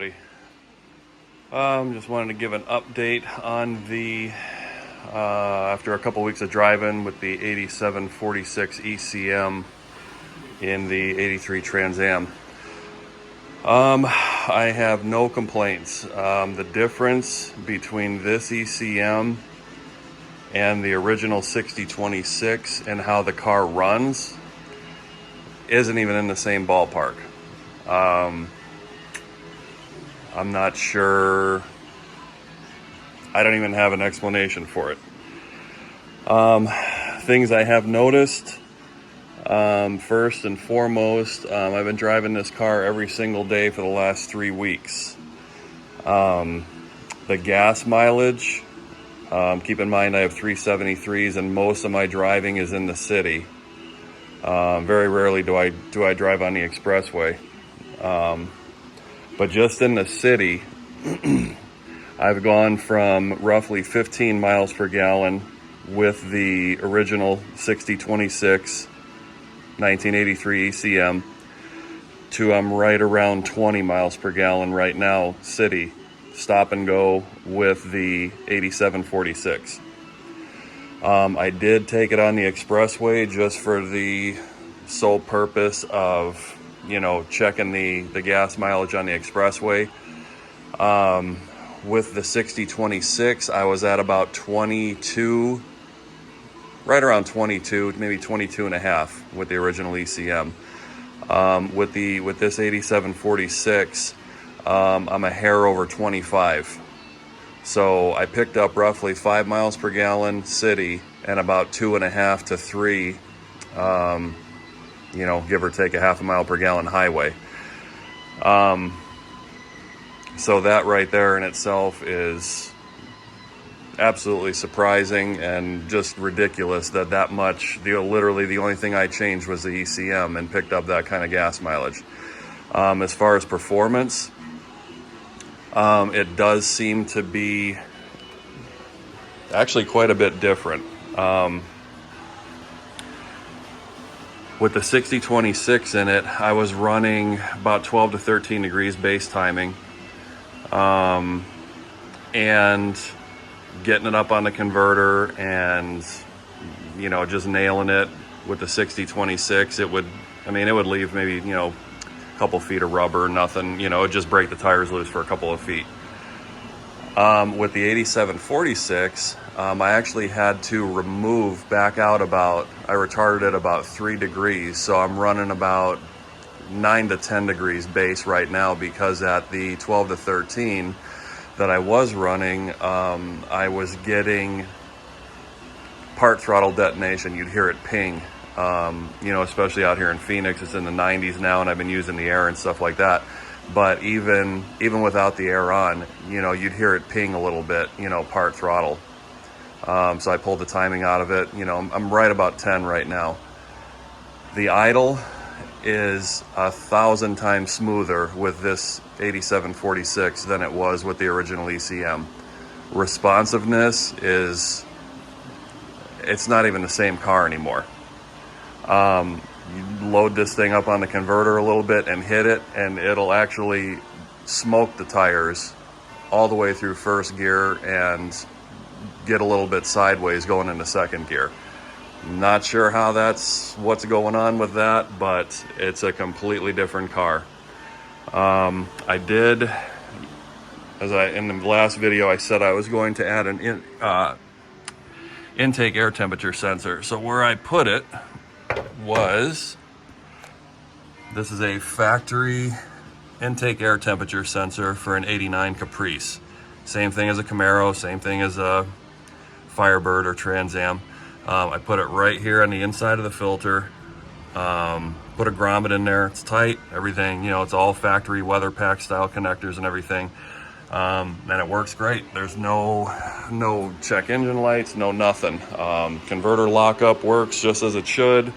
everybody. Just wanted to give an update on the after a couple weeks of driving with the 8746 ECM in the 83 Trans Am. I have no complaints. The difference between this ECM and the original 6026 and how the car runs isn't even in the same ballpark. I'm not sure. I don't even have an explanation for it. Things I have noticed, first and foremost, I've been driving this car every single day for the last 3 weeks. The gas mileage, keep in mind I have 373s and most of my driving is in the city. Very rarely do I drive on the expressway. But just in the city, I've gone from roughly 15 miles per gallon with the original 6026 1983 ECM to I'm right around 20 miles per gallon right now, city, stop and go with the 8746. I did take it on the expressway just for the sole purpose of, checking the gas mileage on the expressway. With the 6026, I was at about 22, right around 22, maybe 22 and a half with the original ECM. With this 8746, I'm a hair over 25. So I picked up roughly 5 miles per gallon city and about 2.5 to 3, give or take a half a mile per gallon highway. So that right there in itself is absolutely surprising and just ridiculous that much. Literally the only thing I changed was the ECM and picked up that kind of gas mileage. As far as performance, it does seem to be actually quite a bit different. With the 6026 in it, I was running about 12 to 13 degrees base timing, and getting it up on the converter and, just nailing it with the 6026. It would leave maybe, a couple feet of rubber, nothing, it'd just break the tires loose for a couple of feet. With the 8746, I actually had to I retarded it about 3 degrees. So I'm running about 9 to 10 degrees base right now, because at the 12 to 13 that I was running, I was getting part throttle detonation. You'd hear it ping, especially out here in Phoenix. It's in the 90s now, and I've been using the air and stuff like that. But even without the air on, you'd hear it ping a little bit, part throttle. So I pulled the timing out of it. I'm right about 10 right now. The idle is 1,000 times smoother with this 8746 than it was with the original ECM. Responsiveness it's not even the same car anymore. You load this thing up on the converter a little bit and hit it, and it'll actually smoke the tires all the way through first gear and get a little bit sideways going into second gear. Not sure how what's going on with that, but it's a completely different car. I did, in the last video, I said I was going to add an intake air temperature sensor. So where I put it was, this is a factory intake air temperature sensor for an 89 Caprice. Same thing as a Camaro, same thing as a Firebird or Trans Am. I put it right here on the inside of the filter. Put a grommet in there. It's tight, everything, it's all factory weather pack style connectors and everything. And it works great. There's no check engine lights, no nothing. Converter lockup works just as it should.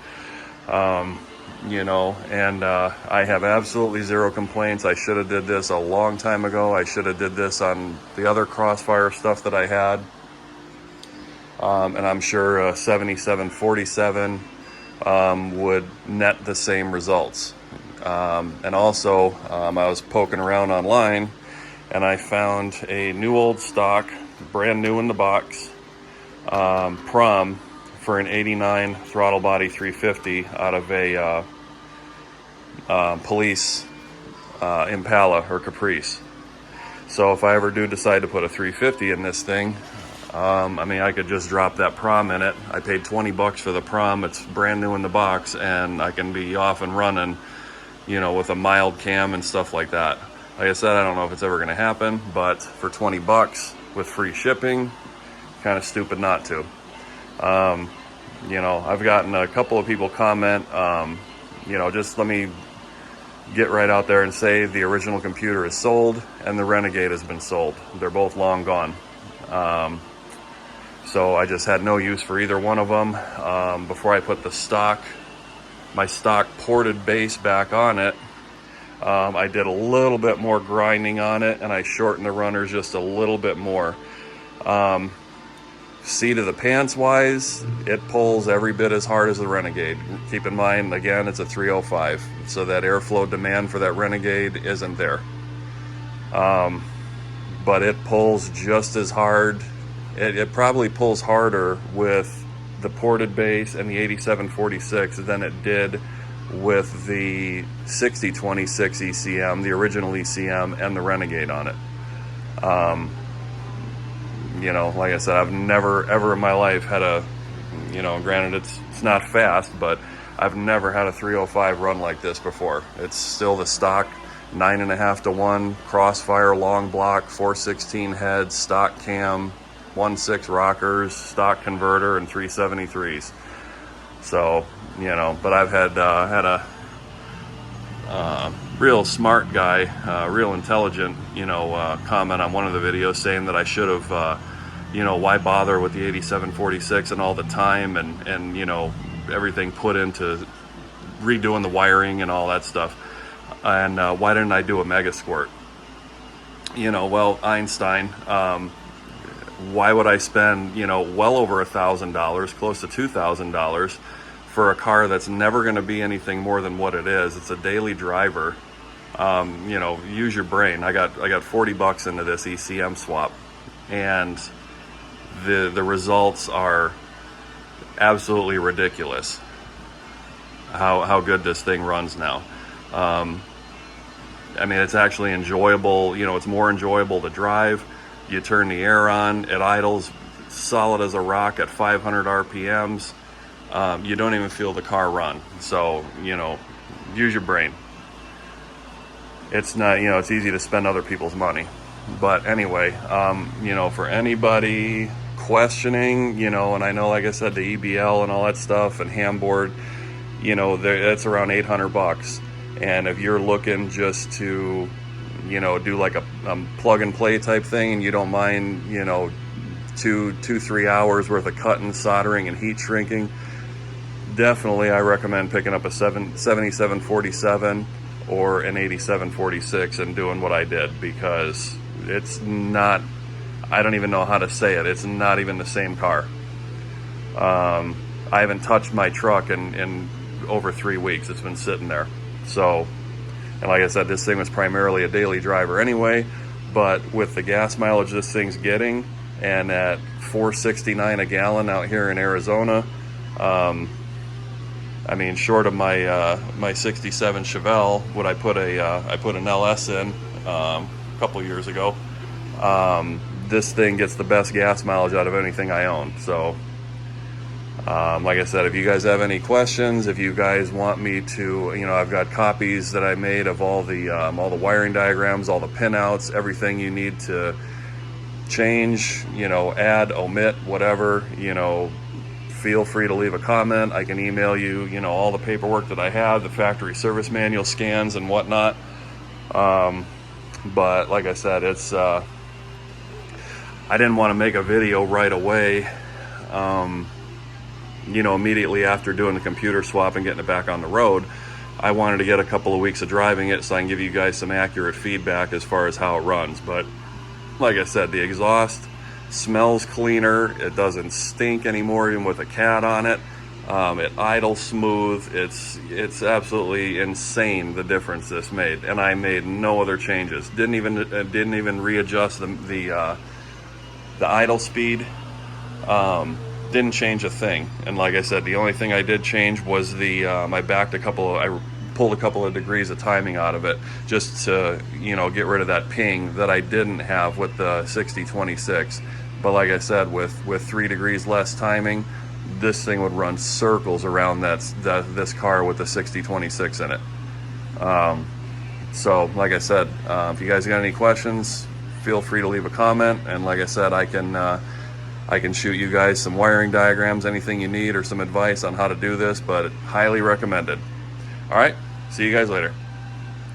I have absolutely zero complaints. I should have did this a long time ago. I should have did this on the other Crossfire stuff that I had. And I'm sure 7747 would net the same results. And also, I was poking around online, and I found a new old stock, brand new in the box, prom for an 89 throttle body 350 out of a police Impala or Caprice. So if I ever do decide to put a 350 in this thing, I mean, I could just drop that prom in it. I paid $20 for the prom. It's brand new in the box, and I can be off and running, you know, with a mild cam and stuff like that. Like I said, I don't know if it's ever going to happen, but for $20 with free shipping, kind of stupid not to. You know, I've gotten a couple of people comment, you know, just let me get right out there and say the original computer is sold and the Renegade has been sold. They're both long gone. So I just had no use for either one of them. Before I put my stock ported base back on it, I did a little bit more grinding on it, and I shortened the runners just a little bit more. Seat of the pants wise, it pulls every bit as hard as the Renegade. Keep in mind, again, it's a 305, so that airflow demand for that Renegade isn't there. But it pulls just as hard. It probably pulls harder with the ported base and the 8746 than it did with the 6026 ECM, the original ECM, and the Renegade on it. You know, like I said, I've never ever in my life had a, you know, granted it's not fast, but I've never had a 305 run like this before. It's still the stock 9.5 to 1 crossfire long block 416 head stock cam 1.6 rockers, stock converter, and 373s. So, you know, but I've had a real smart guy, real intelligent, you know, comment on one of the videos saying that I should have, you know, why bother with the 8746 and all the time and you know, everything put into redoing the wiring and all that stuff, and why didn't I do a mega squirt? You know, well, Einstein, why would I spend, you know, well over $1,000, close to $2,000 for a car that's never going to be anything more than what it is? It's a daily driver. You know, use your brain. I got $40 into this ECM swap, and the results are absolutely ridiculous. How good this thing runs now. I mean, it's actually enjoyable. You know, it's more enjoyable to drive. You turn the air on, it idles solid as a rock at 500 RPMs. You don't even feel the car run. So, you know, use your brain. It's not, you know, it's easy to spend other people's money. But anyway, you know, for anybody questioning, you know, and I know, like I said, the EBL and all that stuff and handboard, you know, it's around $800. And if you're looking just to, you know, do like a plug and play type thing, and you don't mind, you know, 3 hours worth of cutting, soldering, and heat shrinking, definitely I recommend picking up a 7747 or an 8746 and doing what I did, because it's not, I don't even know how to say it, it's not even the same car. I haven't touched my truck in over 3 weeks. It's been sitting there. So, and like I said, this thing was primarily a daily driver anyway, but with the gas mileage this thing's getting, and at 469 a gallon out here in Arizona, I mean, short of my 67 Chevelle, what I put an LS in a couple years ago, this thing gets the best gas mileage out of anything I own. So, like I said, if you guys have any questions, if you guys want me to, you know, I've got copies that I made of all the wiring diagrams, all the pinouts, everything you need to change, you know, add, omit, whatever, you know, feel free to leave a comment. I can email you, you know, all the paperwork that I have, the factory service manual scans and whatnot. But like I said, it's, I didn't want to make a video right away, you know, immediately after doing the computer swap and getting it back on the road. I wanted to get a couple of weeks of driving it so I can give you guys some accurate feedback as far as how it runs. But like I said, the exhaust smells cleaner. It doesn't stink anymore, even with a cat on it. It idles smooth. It's absolutely insane the difference this made, and I made no other changes. Didn't even readjust the idle speed. Didn't change a thing. And like I said, the only thing I did change was I pulled a couple of degrees of timing out of it, just to, get rid of that ping that I didn't have with the 6026. But like I said, with 3 degrees less timing, this thing would run circles around this car with the 6026 in it. So like I said, if you guys got any questions, feel free to leave a comment. And like I said, I can shoot you guys some wiring diagrams, anything you need, or some advice on how to do this, but highly recommended. All right, see you guys later.